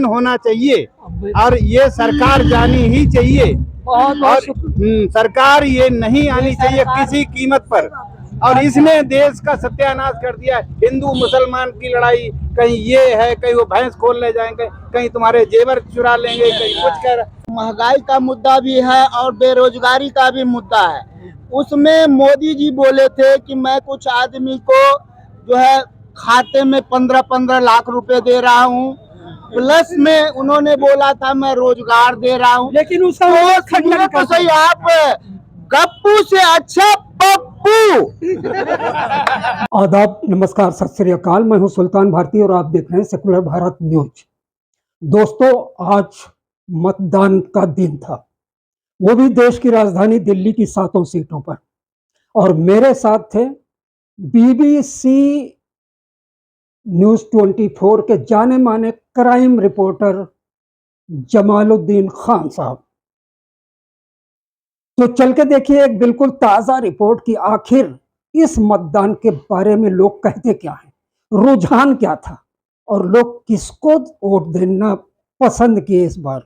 होना चाहिए और ये सरकार जानी ही चाहिए और सरकार ये नहीं आनी चाहिए किसी कीमत पर। और इसने देश का सत्यानाश कर दिया। हिंदू मुसलमान की लड़ाई, कहीं ये है, कहीं वो भैंस खोल ले जाएंगे, कहीं तुम्हारे जेवर चुरा लेंगे, कहीं कुछ कर। महंगाई का मुद्दा भी है और बेरोजगारी का भी मुद्दा है। उसमें मोदी जी बोले थे कि मैं कुछ आदमी को जो है खाते में 15-15 लाख रुपए दे रहा हूँ, प्लस में उन्होंने बोला था मैं रोजगार दे रहा हूँ। लेकिन उसका खंडन तो सही, आप गप्पू से अच्छा पप्पू। आदाब, नमस्कार, सत श्री अकाल। मैं हूं सुल्तान भारती और आप देख रहे हैं सेकुलर भारत न्यूज। दोस्तों, आज मतदान का दिन था, वो भी देश की राजधानी दिल्ली की 7 सीटों पर। और मेरे साथ थे बीबीसी न्यूज 24 के जाने माने क्राइम रिपोर्टर जमालुद्दीन खान साहब। तो चल के देखिए एक बिल्कुल ताजा रिपोर्ट की आखिर इस मतदान के बारे में लोग कहते क्या हैं, रुझान क्या था और लोग किसको वोट देना पसंद किए इस बार।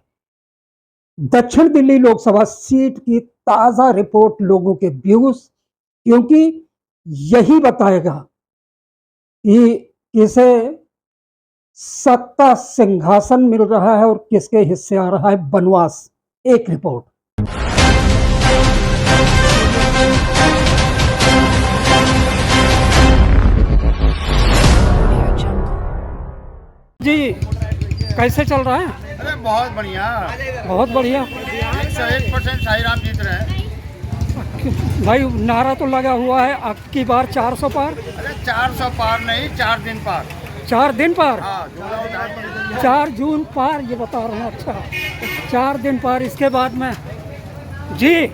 दक्षिण दिल्ली लोकसभा सीट की ताजा रिपोर्ट, लोगों के व्यूज, क्योंकि यही बताएगा कि किसे सत्ता सिंहासन मिल रहा है और किसके हिस्से आ रहा है बनवास। एक रिपोर्ट। जी, कैसे चल रहा है? अरे बहुत बढ़िया, बहुत बढ़िया। 101% साई राम जीत रहे हैं भाई, नारा तो लगा हुआ है अब की बार 400 पार। अरे 400 पार नहीं, 4 दिन पार। 4 दिन पार? हाँ, 4 जून पार, ये बता रहे हैं। अच्छा, 4 दिन पार। इसके बाद में जी,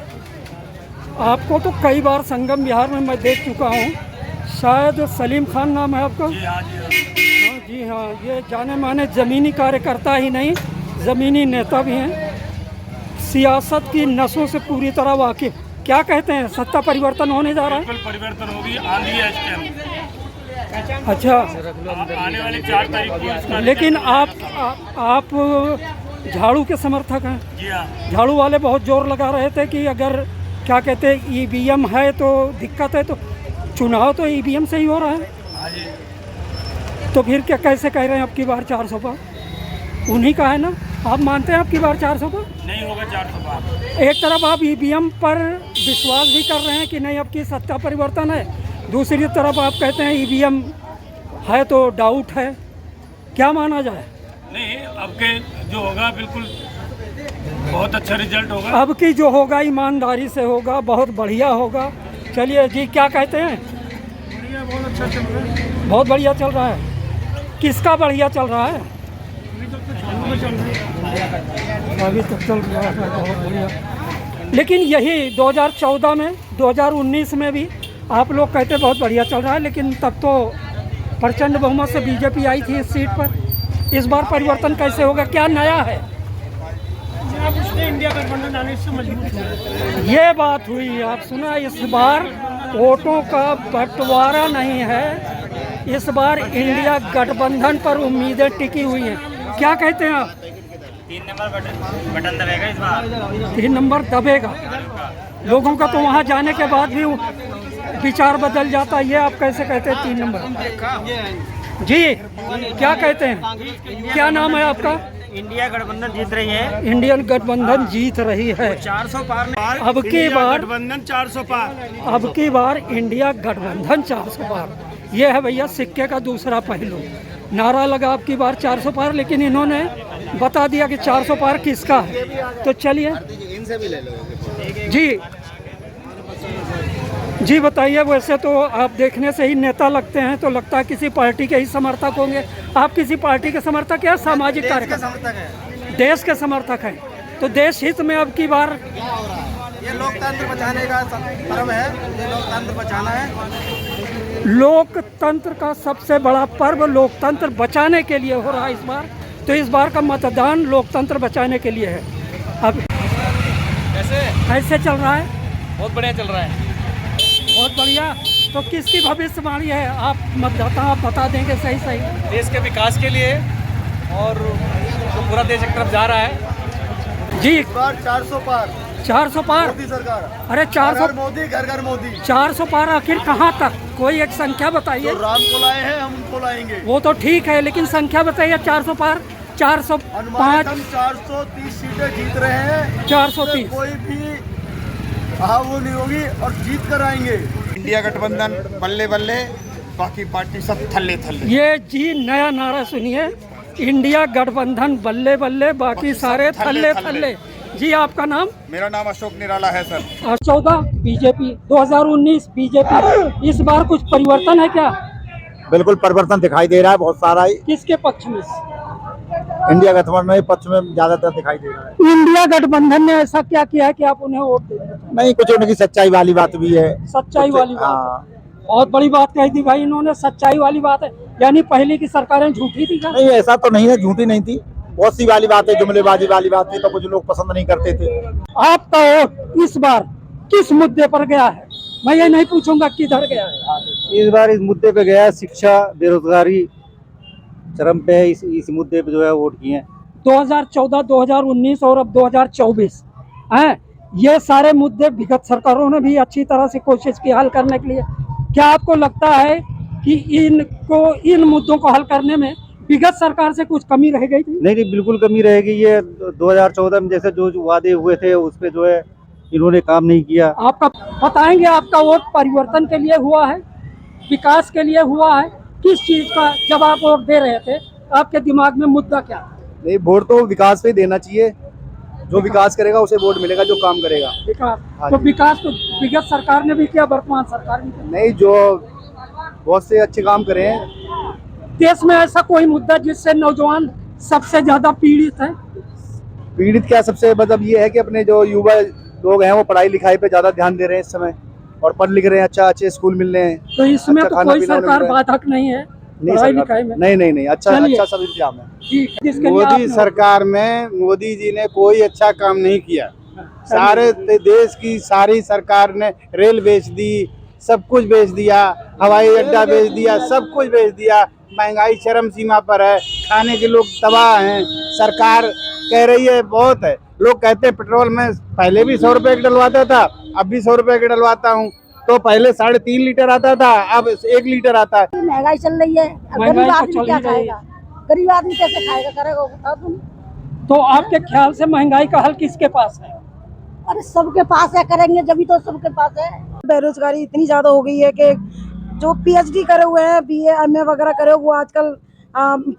आपको तो कई बार संगम बिहार में मैं देख चुका हूँ। शायद सलीम खान नाम है आपका? जी हाँ, ये जाने माने ज़मीनी कार्यकर्ता ही नहीं, ज़मीनी नेता भी हैं, सियासत की नसों से पूरी तरह वाकिफ। क्या कहते हैं, सत्ता परिवर्तन होने जा रहा है? बिल्कुल परिवर्तन होगी, आंधी है इस टाइम। अच्छा, आने वाली 4 तारीख को इसका। लेकिन आप झाड़ू के समर्थक हैं? जी हाँ। झाड़ू वाले बहुत जोर लगा रहे थे कि अगर क्या कहते हैं ईवीएम है तो दिक्कत है, तो चुनाव तो ईवीएम से ही हो रहा है। हाँ जी। तो फिर क्या कैसे कह रहे हैं अब की बार 400 पार? उन्हीं का है ना? आप मानते हैं अब की बार 400 पार? नहीं होगा 400 पार। एक तरफ आप ईवीएम पर विश्वास भी कर रहे हैं कि नहीं अब की सत्ता परिवर्तन है, दूसरी तरफ आप कहते हैं ईवीएम है तो डाउट है। क्या माना जाए? नहीं, अब के जो होगा बिल्कुल बहुत अच्छा रिजल्ट होगा। अब की जो होगा ईमानदारी से होगा, बहुत बढ़िया होगा। चलिए जी, क्या कहते हैं? बहुत अच्छा चल रहा है। बहुत बढ़िया चल रहा है। किसका बढ़िया चल रहा है? अभी तक चल रहा है बहुत बढ़िया। लेकिन यही 2014 में, 2019 में भी आप लोग कहते बहुत बढ़िया चल रहा है, लेकिन तब तो प्रचंड बहुमत से बीजेपी आई थी इस सीट पर। इस बार परिवर्तन कैसे होगा, क्या नया है? इंडिया गठबंधन आने से मजबूत है। ये बात हुई, आप सुना, इस बार वोटों का बंटवारा नहीं है, इस बार इंडिया गठबंधन पर उम्मीदें टिकी हुई हैं। क्या कहते हैं आप? 3 नंबर बटन दबेगा इस बार। 3 नंबर दबेगा। लोगों का तो वहाँ जाने के बाद भी विचार बदल जाता है। ये आप कैसे कहते हैं 3 नंबर? जी, क्या कहते हैं? क्या नाम है आपका? इंडिया गठबंधन जीत रही है। इंडियन गठबंधन जीत रही है। 400 पार में अब की बार गठबंधन 400 पार। अब की बार इंडिया गठबंधन 400 पार। ये है भैया सिक्के का दूसरा पहलू। नारा लगा अब की बार 400 पार, लेकिन इन्होंने बता दिया कि 400 पार किसका है। तो चलिए जी, जी बताइए। वैसे तो आप देखने से ही नेता लगते हैं, तो लगता है किसी पार्टी के ही समर्थक होंगे। आप किसी पार्टी के समर्थक या सामाजिक कार्यकर्ता? देश के समर्थक हैं। तो देश हित में अब की बार ये लोकतंत्र बचाने का पर्व है, ये लोकतंत्र बचाना है। लोकतंत्र का सबसे बड़ा पर्व लोकतंत्र बचाने के लिए हो रहा है इस बार। तो इस बार का मतदान लोकतंत्र बचाने के लिए है। अब कैसे चल रहा है? बहुत बढ़िया चल रहा है। बहुत बढ़िया। तो किसकी भविष्यवाणी है? आप मतदाता आप बता देंगे सही सही। देश के विकास के लिए और पूरा देश एक तरफ जा रहा है। जी 400 पार 400 पार। मोदी सरकार, अरे 400 मोदी, घर घर मोदी। 400 पार आखिर कहाँ तक? कोई एक संख्या बताइए। राम को लाए हैं हम उनको लाएंगे। वो तो ठीक है, लेकिन संख्या बताइए। 400 पार, 405, हम 430 सीटें जीत रहे हैं। 430। कोई भी वो नहीं होगी और जीत कर आएंगे। इंडिया गठबंधन बल्ले बल्ले, बाकी पार्टी सब थल्ले थल्ले। ये जी नया नारा सुनिए, इंडिया गठबंधन बल्ले बल्ले, बाकी सारे थल्ले थल्ले। जी आपका नाम? मेरा नाम अशोक निराला है सर। 14 BJP, 2019 BJP. इस बार कुछ परिवर्तन है क्या? बिल्कुल परिवर्तन दिखाई दे रहा है, बहुत सारा ही। किसके पक्ष में? इंडिया गठबंधन के पक्ष में ज्यादातर दिखाई दे रहा है। इंडिया गठबंधन ने ऐसा क्या किया है कि आप उन्हें वोट दे रहे हैं? नहीं, कुछ उनकी सच्चाई वाली बात भी है। सच्चाई वाली बात हाँ। है। बहुत बड़ी बात कही थी भाई इन्होंने, सच्चाई वाली बात है। यानी पहले की सरकारें झूठी थी क्या? नहीं, ऐसा तो नहीं है, झूठी नहीं थी। बहुत सी वाली बात है, जुमलेबाजी वाली बात थी, तो कुछ लोग पसंद नहीं करते थे। आपका वोट इस बार किस मुद्दे पर गया है? मैं ये नहीं पूछूंगा किधर गया है। इस बार इस मुद्दे पे गया है, शिक्षा बेरोजगारी चरम पे है। इस मुद्दे पे जो है वोट किए हैं। 2014, 2019 और अब 2024 हैं, ये सारे मुद्दे विगत सरकारों ने भी अच्छी तरह से कोशिश की हल करने के लिए। क्या आपको लगता है कि इन मुद्दों को हल करने में विगत सरकार से कुछ कमी रह गई थी? नहीं, बिल्कुल कमी रहेगी। ये 2014 में जैसे जो वादे हुए थे उस पे जो है इन्होंने काम नहीं किया। आपका बताएंगे, आपका वोट परिवर्तन के लिए हुआ है, विकास के लिए हुआ है, किस चीज का? जब आप वोट दे रहे थे आपके दिमाग में मुद्दा क्या? नहीं, वोट तो विकास पे देना चाहिए। जो विकास करेगा उसे वोट मिलेगा, जो काम करेगा। विकास। हाँ तो जी। विकास तो विगत सरकार ने भी किया, वर्तमान सरकार भी किया। नहीं, जो बहुत से अच्छे काम करे हैं। देश में ऐसा कोई मुद्दा जिससे नौजवान सबसे ज्यादा पीड़ित है? पीड़ित क्या, सबसे मतलब ये है कि अपने जो युवा लोग हैं वो पढ़ाई लिखाई पे ज्यादा ध्यान दे रहे हैं इस समय, और पढ़ लिख रहे हैं, अच्छे स्कूल मिल रहे हैं। तो इसमें अच्छा तो खाना कोई पीना सरकार मिल रहा है। बाधक नहीं है नहीं पढ़ाई सरकार, लिखाई में? नहीं, अच्छा चलिए। अच्छा सब इंतजाम है। ठीक है। जिसके लिए मोदी आपने- सरकार में मोदी जी ने कोई अच्छा काम नहीं किया। सारे देश की सारी सरकार ने रेल बेच दी, सब कुछ बेच दिया, हवाई अड्डा बेच दिया, सब कुछ बेच दिया। महंगाई चरम सीमा पर है, खाने के लोग तबाह हैं। सरकार कह रही है बहुत है, लोग कहते हैं पेट्रोल में पहले भी 100 रुपए का डलवाता था, अब भी 100 रुपए का डलवाता हूँ। तो पहले 3.5 लीटर आता था, अब 1 लीटर आता है। महंगाई चल रही है, अब महंगाई गरीब तो आदमी चल क्या ही रही है। खाएगा? गरीब आदमी कैसे खाएगा, करेगा, बता तुम। तो आपके ख्याल से महंगाई का हल किसके पास है? अरे सबके पास है, करेंगे जब तो सबके पास है। बेरोजगारी इतनी ज्यादा हो गई है कि जो पीएचडी करे हुए हैं, बीए एमए वगैरह करे हुए, वो आजकल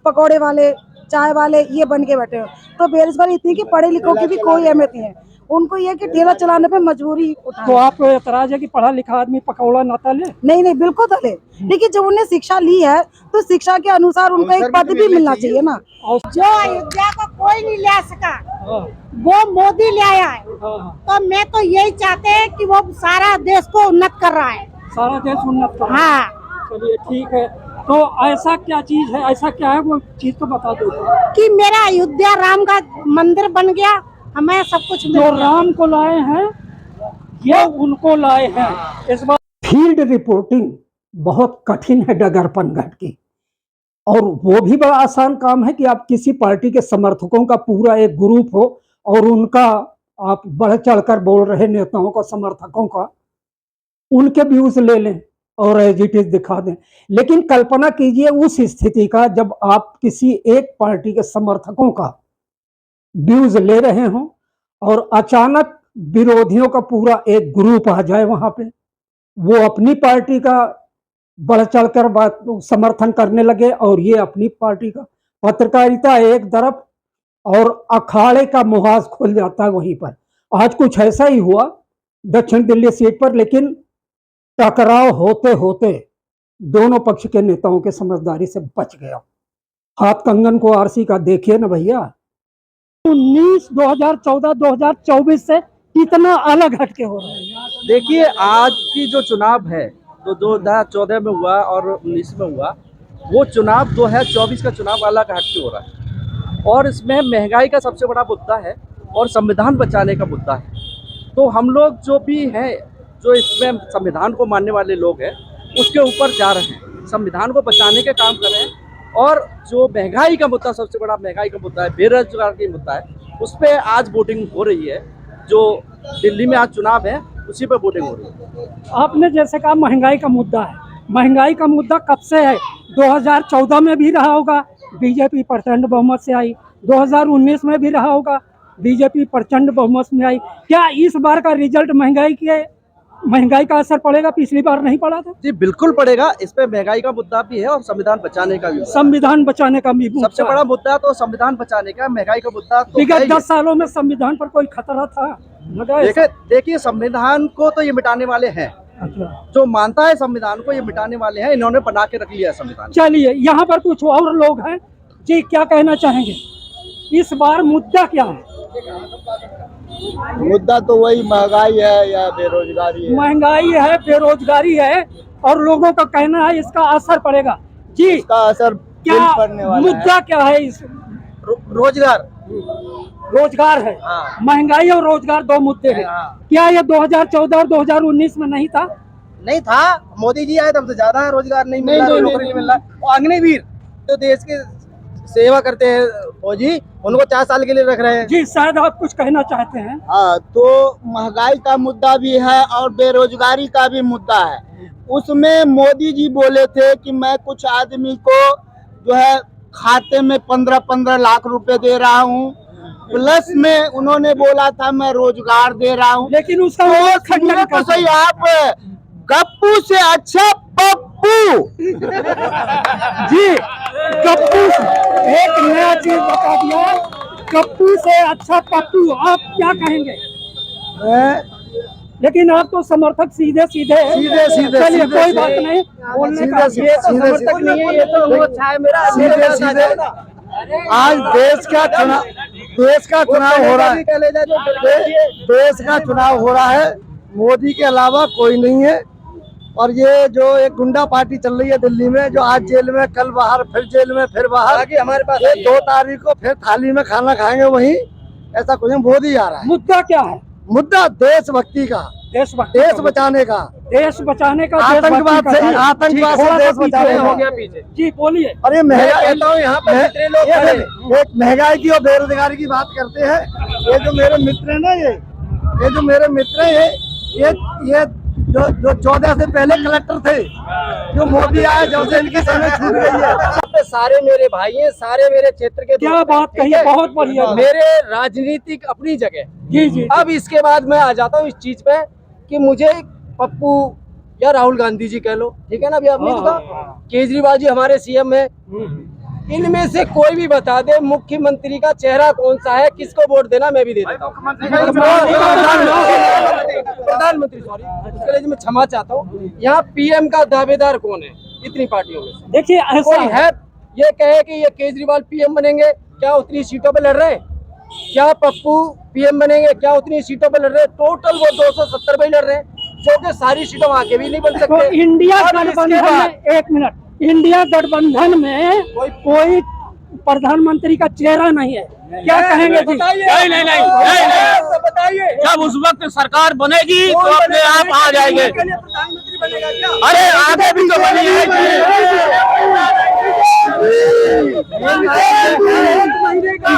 पकौड़े वाले, चाय वाले ये बन के बैठे हो। तो बेरोजगारी इतनी कि पढ़े लिखों की भी कोई अहमियत नहीं है। उनको ये कि ठेला चलाने पे मजबूरी उठाना। तो आपको एतराज है कि पढ़ा लिखा आदमी पकौड़ा ना तले? नहीं बिल्कुल तले, लेकिन जब उन्हें शिक्षा ली है तो शिक्षा के अनुसार उनको एक पद भी मिलना चाहिए ना। जो अयोध्या को कोई नहीं ले सका, हाँ, वो मोदी ले आया है। हाँ, तो मैं तो यही चाहते हैं कि वो सारा देश को उन्नत कर रहा है। सारा देश उन्नत कर रहा है। हाँ, चलिए ठीक है। तो ऐसा क्या चीज है, ऐसा क्या है, वो चीज तो बता दो। कि मेरा अयोध्या राम का मंदिर बन गया, हमें सब कुछ मिल जो गया। राम को लाए हैं ये उनको लाए हैं। इस बार फील्ड रिपोर्टिंग बहुत कठिन है डगरपन घाट की, और वो भी बड़ा आसान काम है कि आप किसी पार्टी के समर्थकों का पूरा एक ग्रुप हो और उनका आप बढ़ चढ़कर बोल रहे नेताओं का, समर्थकों का, उनके व्यूज ले लें और एज इट इज दिखा दें। लेकिन कल्पना कीजिए उस स्थिति का जब आप किसी एक पार्टी के समर्थकों का व्यूज ले रहे हों और अचानक विरोधियों का पूरा एक ग्रुप आ जाए वहां पे, वो अपनी पार्टी का बढ़ चढ़कर बात समर्थन करने लगे और ये अपनी पार्टी का। पत्रकारिता एक तरफ और अखाड़े का मुहाज खुल जाता है वहीं पर। आज कुछ ऐसा ही हुआ दक्षिण दिल्ली सीट पर, लेकिन टकराव होते होते दोनों पक्ष के नेताओं के समझदारी से बच गया। हाथ कंगन को आरसी का देखिए ना भैया। 2014, 2024 से कितना अलग हटके हो रहा है। देखिए, आज की जो चुनाव है तो 2014 में हुआ और 19 में हुआ, वो चुनाव 2024 का चुनाव अलग हटके हो रहा है। और इसमें महंगाई का सबसे बड़ा मुद्दा है और संविधान बचाने का मुद्दा है। तो हम लोग जो भी हैं, जो इसमें संविधान को मानने वाले लोग हैं, उसके ऊपर जा रहे हैं, संविधान को बचाने के काम कर रहे हैं। और जो महंगाई का मुद्दा, सबसे बड़ा महंगाई का मुद्दा है, बेरोजगार का मुद्दा है, उस पर आज वोटिंग हो रही है। जो दिल्ली में आज चुनाव है उसी पर वोटिंग हो रही है। आपने जैसे कहा महंगाई का मुद्दा है, महंगाई का मुद्दा कब से है? 2014 में भी रहा होगा, बीजेपी प्रचंड बहुमत से आई। 2019 में भी रहा होगा, बीजेपी प्रचंड बहुमत में आई। क्या इस बार का रिजल्ट महंगाई का असर पड़ेगा? पिछली बार नहीं पड़ा था। जी बिल्कुल पड़ेगा। इस पे महंगाई का मुद्दा भी है और संविधान बचाने का भी। संविधान बचाने का भी सबसे बड़ा मुद्दा तो संविधान बचाने का, महंगाई का मुद्दा तो विगत 10 सालों में संविधान पर कोई खतरा था? देखिए संविधान को तो ये मिटाने वाले हैं। अच्छा। जो मानता है संविधान को, ये मिटाने वाले हैं। इन्होंने बना के रख लिया है संविधान। चलिए, यहाँ पर कुछ और लोग हैं जी, क्या कहना चाहेंगे? इस बार मुद्दा क्या है? मुद्दा तो वही महंगाई है या बेरोजगारी है। महंगाई है, बेरोजगारी है, और लोगों का कहना है इसका असर पड़ेगा। जी, इसका असर क्या पड़ने वाला मुद्दा क्या है? इस रोजगार है। महंगाई और रोजगार दो मुद्दे हैं। क्या ये 2014 और 2019 में नहीं था? नहीं था। मोदी जी आए तब से ज्यादा है, रोजगार नहीं मिल रहा, नौकरी नहीं मिल रहा। अग्निवीर जो देश की सेवा करते हैं फौजी, उनको 4 साल के लिए रख रहे हैं। जी, शायद आप कुछ कहना चाहते हैं। हाँ, तो महंगाई का मुद्दा भी है और बेरोजगारी का भी मुद्दा है। उसमें मोदी जी बोले थे कि मैं कुछ आदमी को जो है खाते में 15-15 लाख रुपए दे रहा हूँ, प्लस में उन्होंने बोला था मैं रोजगार दे रहा हूँ। लेकिन उसका खंडन तो सही, आप गप्पू से अच्छा पप्पू जी, गप्पू एक नया चीज बता दिया, गप्पू से अच्छा पप्पू। आप क्या कहेंगे? लेकिन आप तो समर्थक सीधे चलिए, कोई बात नहीं, बोलने का ये तो समर्थक नहीं है, ये तो वो अच्छा है मेरा। आज देश का चुनाव हो रहा है। देश का चुनाव हो रहा है, मोदी के अलावा कोई नहीं है। और ये जो एक गुंडा पार्टी चल रही है दिल्ली में, जो आज जेल में, कल बाहर, फिर जेल में, फिर बाहर, हमारे पास 2 तारीख को फिर थाली में खाना खाएंगे वहीं, ऐसा कुछ मोदी आ रहा है। मुद्दा क्या है? मुद्दा देशभक्ति का, देश बचाने का, आतंकवाद से देश बचाने हो गया पीछे। जी बोलिए। अरे एक महंगाई की और बेरोजगारी की बात करते हैं। ये जो मेरे मित्र है ना, ये जो मेरे मित्र है, ये जो 14 से पहले कलेक्टर थे, जो मोदी आए जब से इनकी समय छूट गई है। सारे मेरे भाई हैं, सारे मेरे क्षेत्र के। क्या बात कही है, बहुत बढ़िया। मेरे राजनीतिक अपनी जगह। जी। अब इसके बाद मैं आ जाता हूँ इस चीज पे कि मुझे पप्पू या राहुल गांधी जी कह लो, ठीक है ना? अभी आपने कहा केजरीवाल जी हमारे सीएम है, इनमें से कोई भी बता दे मुख्यमंत्री का चेहरा कौन सा है, किसको वोट देना, मैं भी दे देता हूँ। प्रधानमंत्री, सॉरी, इसके लिए मैं क्षमा चाहता हूँ। यहाँ पीएम का दावेदार कौन है इतनी पार्टियों में? देखिए, कोई है ये कहे कि ये केजरीवाल पीएम बनेंगे, क्या उतनी सीटों पे लड़ रहे हैं? क्या पप्पू पीएम बनेंगे, क्या उतनी सीटों पे लड़ रहे हैं? टोटल वो 270 पे लड़ रहे हैं, जो कि सारी सीटों आगे भी नहीं बन सकते। तो इंडिया गठबंधन में, एक मिनट, इंडिया गठबंधन में कोई प्रधानमंत्री का चेहरा नहीं है, क्या कहेंगे जी? नहीं, बताइए। जब उस वक्त सरकार बनेगी तो अपने आप आ जाएंगे। प्रधानमंत्री बनेगा क्या? अरे आगे भी तो बनी है। महीने का